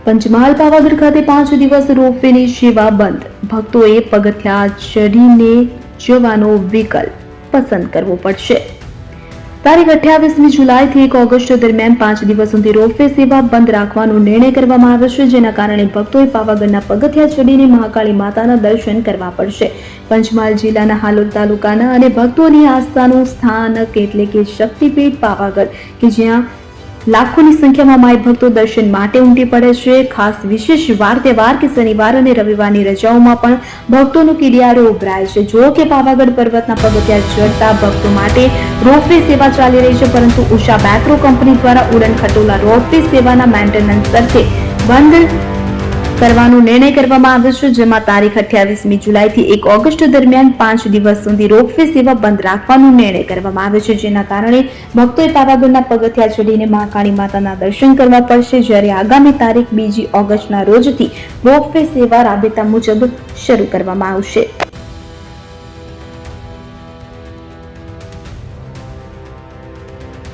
પંચમહાલ પાવાગઢ ખાતે 5 દિવસ રોપવેની સેવા બંધ. ભક્તોએ પગથિયા ચડીને જવાનો વિકલ્પ પસંદ કરવો પડશે. તારીખ 28મી જુલાઈથી 1 ઓગસ્ટ દરમિયાન 5 દિવસ સુધી રોપવે સેવા બંધ રાખવાનો નિર્ણય કરવામાં આવ્યો છે, જેના કારણે ભક્તોએ પાવાગઢના પગથિયા ચડીને મહાકાળી માતાના દર્શન કરવા પડશે. પંચમહાલ જિલ્લાના હાલોલ તાલુકાના અને ભક્તોની આસ્થાનું સ્થાનક એટલે કે શક્તિપીઠ પાવાગઢ, કે જ્યાં લાખોની સંખ્યામાં માઈ ભક્તો દર્શન માટે ઉમટી પડે છે. ખાસ વિશેષ વાર તહેવાર કે શનિવાર અને રવિવારની રજાઓમાં પણ ભક્તોનો કિડિયારો ઉભરાય છે. જો કે પાવાગઢ પર્વતના પગથિયા ચડતા ભક્તો માટે રોપવે સેવા ચાલી રહી છે, પરંતુ ઉષા બેક્રો કંપની દ્વારા ઉડન ખટોલા રોપવે સેવાના મેન્ટેનન્સ અર્થે બંધ કરવાનો નિર્ણય કરવામાં આવ્યો છે, જેમાં તારીખ 28મી જુલાઈથી 1 ઓગસ્ટ દરમિયાન 5 દિવસ સુધી રોપવે સેવા બંધ રાખવાનો નિર્ણય કરવામાં આવ્યો છે, જેના કારણે ભક્તોએ પાવાગઢના પગથિયા ચડીને મહાકાળી માતાના દર્શન કરવા પડશે. જ્યારે આગામી તારીખ 2 ઓગસ્ટના રોજથી રોપવે સેવા રાબેતા મુજબ શરૂ કરવામાં આવશે.